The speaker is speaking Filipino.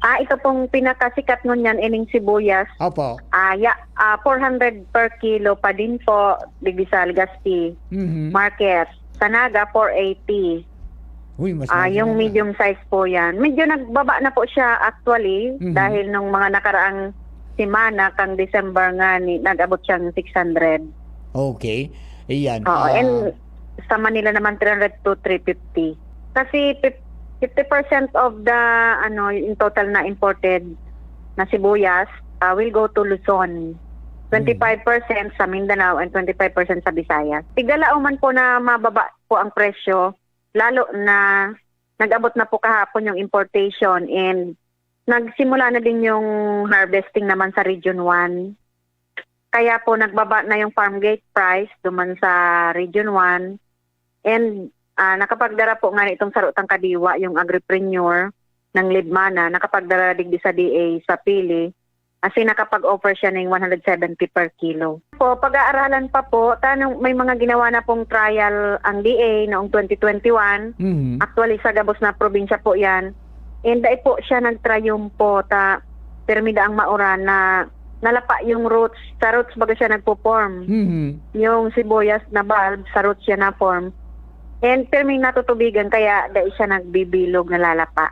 Ito pong pinakasikat nun yan, ining sibuyas. Opo. 400 per kilo pa din po, Digdi sa Legazpi Market. Sa Naga, 480. Uy, mas Yung medium size po yan. Medyo nagbaba na po siya actually dahil nung mga nakaraang simana kang December nga nag-abot siyang 600. Okay. Iyan. And sa Manila naman 300 to 350. Kasi 50% of the in total na imported na sibuyas will go to Luzon. 25% sa Mindanao and 25% sa Visayas. Tigalao man po na mababa po ang presyo, lalo na nag-abot na po kahapon yung importation and nagsimula na din yung harvesting naman sa Region 1. Kaya po nagbaba na yung farm gate price duman sa Region 1 and nakapagdara po nga itong sarutang kadiwa yung agripreneur ng Libmana, nakapagdara digdi sa DA sa Pili kasi nakapag-offer siya ng 170 per kilo. Po, pag-aaralan pa po, may mga ginawa na pong trial ang DA noong 2021. Actually sa Gabos na probinsya po yan. And dahil po siya nag-triumpo permida ang maura na nalapa yung roots. Sa roots baga siya nagpo-form. Yung sibuyas na bulb, sa roots siya na-form. And perming natutubigan kaya dahil siya nagbibilog na lalapa.